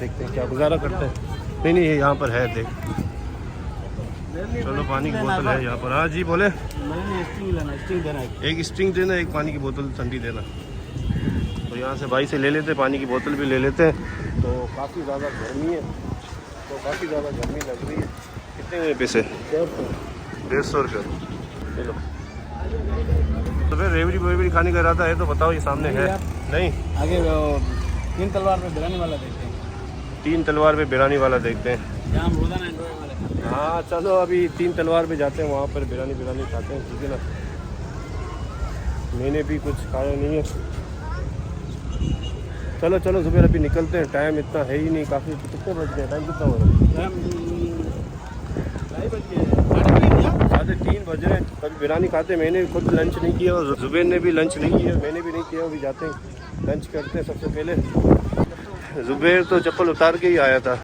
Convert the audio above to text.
देखते हैं क्या गुजारा करते हैं। नहीं नहीं, ये यहाँ पर है, देख। चलो पानी की बोतल है यहाँ पर। हाँ जी बोले। एक स्ट्रिंग देना, एक पानी की बोतल ठंडी देना। तो यहाँ से भाई से ले लेते, पानी की बोतल भी ले लेते हैं। तो काफ़ी ज़्यादा गर्मी है, लग रही है। कितने हुए पैसे? 150 रुपये। चलो तो फिर रेवड़ी खाने का इरादा है तो बताओ, ये सामने है? नहीं, आगे तीन तलवार पे बिरानी वाला देखते हैं। 3 तलवार पे बिरानी वाला देखते हैं। जहाँ रोजाना एंजॉय वाले। हाँ चलो अभी 3 तलवार पे जाते हैं, वहाँ पर बिरानी खाते हैं, ठीक है ना। मैंने भी कुछ खाया नहीं है। चलो सुबह अभी निकलते हैं, टाइम इतना है ही नहीं। काफ़ी कितने बज गए? टाइम कितना हो रहा है? 3:30 बज रहे हैं। कभी बिरयानी खाते। मैंने खुद लंच नहीं किया और जुबैर ने भी लंच नहीं किया, मैंने भी नहीं किया। अभी जाते हैं लंच करते हैं। सबसे पहले जुबैर तो चप्पल उतार के ही आया था।